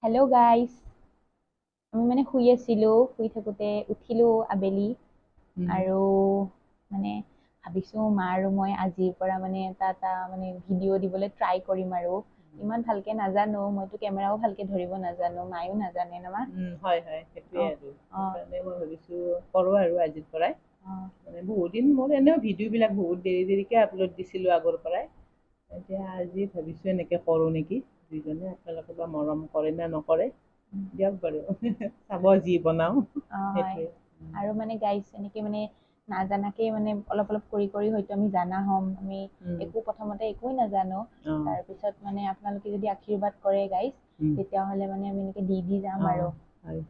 Hello' guys. আমি মানে শুই আছিলোঁ, শুই থাকোঁতে উঠিলোঁ আবেলি আৰু মানে ভাবিছোঁ মা আৰু মই আজিৰ পৰা মানে এটা মানে ভিডিঅ' দিবলৈ ট্ৰাই কৰিম আৰু ইমান ভালকে নাজানো, মইতো কেমেৰাও ভালকে ধৰিব নাজানো, মায়েও নাজানে ন মা? হয় হয় সেইটোৱে অঁ আৰু অঁ সেইকাৰণে মই ভাবিছোঁ কৰোঁ আৰু আজিৰ পৰাই অঁ মানে বহুত দিন মোৰ এনেও ভিডিঅ'বিলাক বহুত দেৰিকৈ আপলোড দিছিলোঁ আগৰ পৰাই। এতিয়া আজি ভাবিছোঁ এনেকৈ কৰোঁ নেকি, দুইজনে আপোনালোকে বা মৰম কৰে নে নকৰে দিয়ক বাৰু চাব যি বনাওঁ অঁ হয়। সেইটোৱে। আৰু মানে গাইজ এনেকে মানে নাজানাকে মানে অলপ অলপ কৰি কৰি হয়তো আমি জানা হ'ম। আমি প্ৰথমতে একোৱেই নাজানো, তাৰপিছত মানে আপোনালোকে যদি আশীৰ্বাদ কৰে গাইজ, তেতিয়াহ'লে মানে আমি এনেকে দি যাম আৰু হয়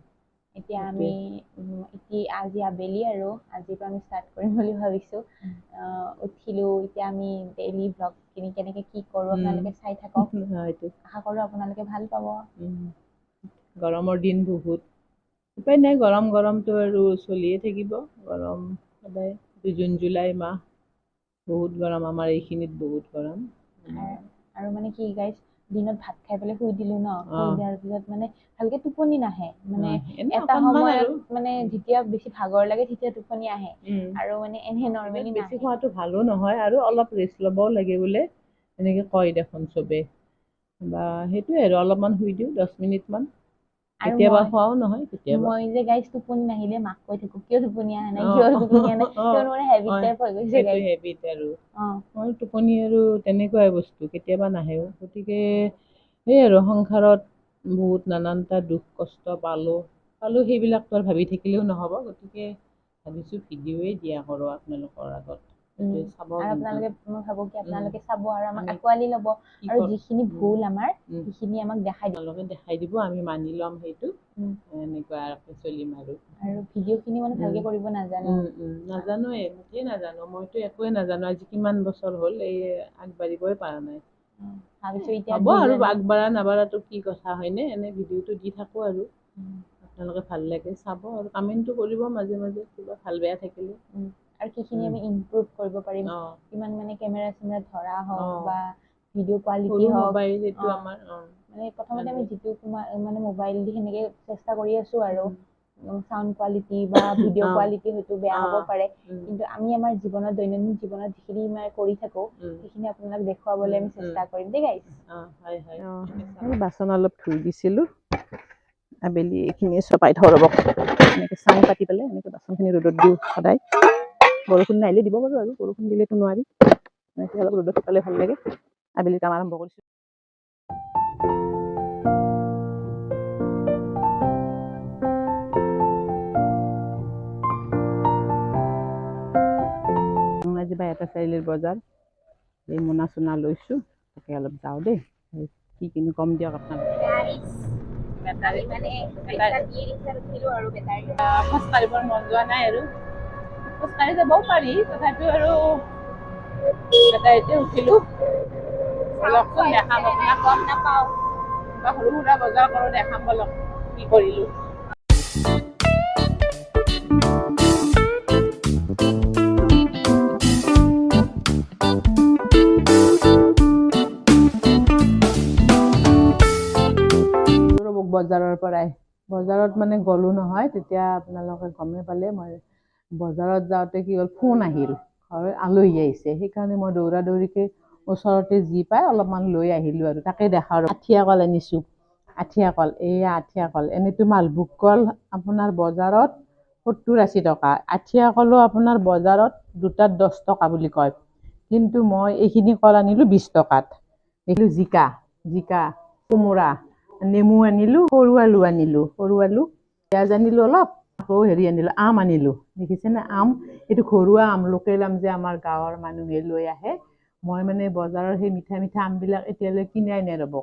এতিয়া সেইটোৱে। আমি আজি আবেলি আৰু আজিৰ পৰা আমি ষ্টাৰ্ট কৰিম বুলি ভাবিছোঁ। উঠিলোঁ, এতিয়া আমি ডেইলি ভ্লগখিনি কেনেকে কি কৰোঁ আপোনালোকে চাই থাকক। হয়তো আশা কৰোঁ আপোনালোকে ভাল পাব। গৰমৰ দিন বহুত, উপায় নাই, গৰমটো আৰু চলিয়ে থাকিব। গৰম সদায় জুন জুলাই মাহ বহুত গৰম, আমাৰ এইখিনিত বহুত গৰম। আৰু মানে কি গাইজ, দিনত ভাত খাই পেলাই শুই দিলোঁ ন, শুই দিয়াৰ পিছত মানে ভালকে টোপনি নাহে। মানে এনে এটা অকণমান সময়ত আৰু মানে যেতিয়া বেছি ভাগৰ লাগে তেতিয়া টোপনি আহে আৰু মানে এনে দিনত নৰ্মেলি বেছি নাহে। খোৱাটো ভালো নহয় আৰু অলপ ৰেষ্ট ল'বও লাগে বোলে, এনেকে কয় দেখোন চবে। বা সেইটোৱে আৰু অলপমান শুই দিওঁ 10 মিনিটমান, আৰু কেতিয়াবা খোৱাও নহয় কেতিয়াবা। মই যে গাইজ টোপনি নাহিলে মাক কৈ থাকো কিয় টোপনি অহা নাই, অঁ কিয় টোপনি অহা নাই, অঁ কিয় মানে হেবিট টাইপ হৈ গৈছে সেইটো গাইজ। হেবিট আৰু অঁ মোৰ টোপনি আৰু তেনেকুৱাই বস্তু, কেতিয়াবা নাহেও। গতিকে সেই আৰু সংসাৰত বহুত নানানটা দুখ কষ্ট পালোঁ, সেইবিলাকতো আৰু ভাবি থাকিলেও নহ'ব। গতিকে ভাবিছোঁ ভিডিঅ'য়ে দিয়া কৰোঁ আপোনালোকৰ আগত, সেইটোৱে চাব। আৰু কিন্তু আপোনালোকে, মই ভাবো কি আপোনালোকে চাব আৰু আমাক আমি আঁকোৱালি ল'ব কি আৰু যিখিনি ভুল আমাৰ কৰোঁ সেইখিনি আমাক দেখাই দিব। আপোনালোকে দেখাই দিব, আমি মানি ল'ম সেইটো, এনেকুৱা চলিম আৰু ভিডিঅ'খিনি মানে ভালকে কৰিব নাজানো। নাজানোৱে, মোটেই নাজানো, মইতো একোৱে নাজানো। আজি কিমান বছৰ হ'ল এই আগবাঢ়িবই পৰা নাই। ভাবিছো এতিয়া হ'ব আৰু দুইজনী আগবাঢ়া নাবাঢ়াটো কি কথা হয়নে, এনে ভিডিঅ'টো দি থাকোঁ আৰু আপোনালোকে ভাল লাগে চাব আৰু কমেণ্টটো কৰিব মাজে মাজে, কিবা ভাল বেয়া থাকিলে। আৰু সেইখিনি আমি ইমপ্ৰুভ কৰিব পাৰিম, কিমান মানে কেমেৰা চেমেৰা ধৰা হওক বা ভিডিঅ' কোৱালিটি সৰু হওক। মোবাইল এইটো আমাৰ মানে প্ৰথমতে আমি যিটো মানে মোবাইল দি সেনেকে চেষ্টা কৰি আছোঁ আৰু চাউণ্ড কোৱালিটি বা ভিডিঅ' কোৱালিটি হয়তো বেয়া হ'ব পাৰে, কিন্তু আমি আমাৰ জীৱনত দৈনন্দিন জীৱনত যিখিনি মানে কৰি থাকোঁ সেইখিনি আপোনাক দেখুৱাবলৈ আমি চেষ্টা কৰিম দেই গাইজ। হয় হয়। বাচন অলপ ধুই দিছিলোঁ আবেলি, এইখিনি চপাই থওঁ ৰ'ব। এনেকৈ চাং পাতি পেলাই এনেকৈ বাচনখিনি ৰ'দত দিওঁ সদায়। বৰষুণ নাহিলে দিব পাৰোঁ আৰু বৰষুণ দিলেতো নোৱাৰি, এনেকৈ অলপ ৰ'দত শুকালে ভাল লাগে। আবেলি কাম আৰম্ভ কৰিছোঁ। আজি বাইহাটা চাৰিআলিৰ বজাৰ, এই মোনা চোনা লৈছোঁ, তাকে অলপ যাওঁ দেই, কি কিনো কম দিয়ক আপোনালোকে। খোজকাঢ়িবৰ মন যোৱা নাই আৰু খোজকাঢ়ি যাবও পাৰি, তথাপিও আৰু বেটাৰীতে উঠিলোঁ। অলপচোন দেখাম আপোনাক, গম নাপাওঁ বা সৰু সুৰা বজাৰ কৰোঁ, দেখাম বলক কি কৰিলোঁ। বজাৰৰ পৰাই, বজাৰত মানে গ'লো নহয়, তেতিয়া আপোনালোকে গমেই পালে। মই বজাৰত যাওঁতে কি হ'ল, ফোন আহিল, ঘৰত আলহী আহিছে, সেইকাৰণে মই দৌৰা দৌৰিকৈ ওচৰতে যি পাই অলপমান লৈ আহিলোঁ আৰু তাকে দেখাওঁ। আঠিয়া কল আনিছোঁ, আঠিয়া কল, এইয়া আঠিয়া কল। এনেইতো মালভোগ কল আপোনাৰ বজাৰত 70-80 টকা, আঠিয়া কলো আপোনাৰ বজাৰত দুটাত 10 টকা বুলি কয়, কিন্তু মই এইখিনি কল আনিলোঁ 20 টকাত। দেখিলোঁ জিকা, কোমোৰা, নেমু আনিলোঁ, সৰু আলু আনিলোঁ, পিঁয়াজ আনিলোঁ অলপ, আকৌ আনিলোঁ আম আনিলোঁ। দেখিছেনে আম, এইটো ঘৰুৱা আম, লোকেল আম যে আমাৰ গাঁৱৰ মানুহে লৈ আহে। মই মানে বজাৰৰ সেই মিঠা মিঠা আমবিলাক এতিয়ালৈ কিনাই নাই ৰ'ব,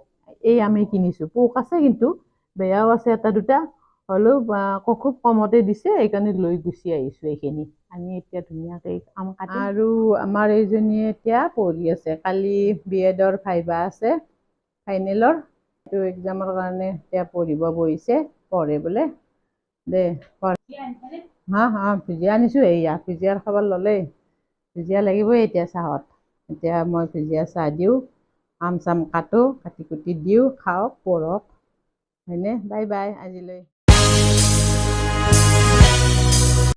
এই আমেই কিনিছোঁ। পোক আছে কিন্তু, বেয়াও আছে এটা দুটা, হ'লেও খুব কমতে দিছে, সেইকাৰণে লৈ গুচি আহিছোঁ। এইখিনি আনি এতিয়া ধুনীয়াকৈ আম কাটি, আৰু আমাৰ এইজনীয়ে এতিয়া পঢ়ি আছে, কালি B.Ed.ৰ ভাইভা আছে, ফাইনেলৰ। এইটো এক্সামৰ কাৰণে এতিয়া পঢ়িব বহিছে, পঢ়ে বোলে দে। ভুজিয়া আনিছোঁ, এইয়া ভুজিয়াৰ খবৰ ল'লেই, ভুজিয়া লাগিবই এতিয়া চাহত। এতিয়া মই ভুজিয়া চাহ দিওঁ, আম চাম কাটো, কাটি কুটি দিওঁ, খাওক পঢ়ক। হয়নে? বাই বাই আজিলৈ।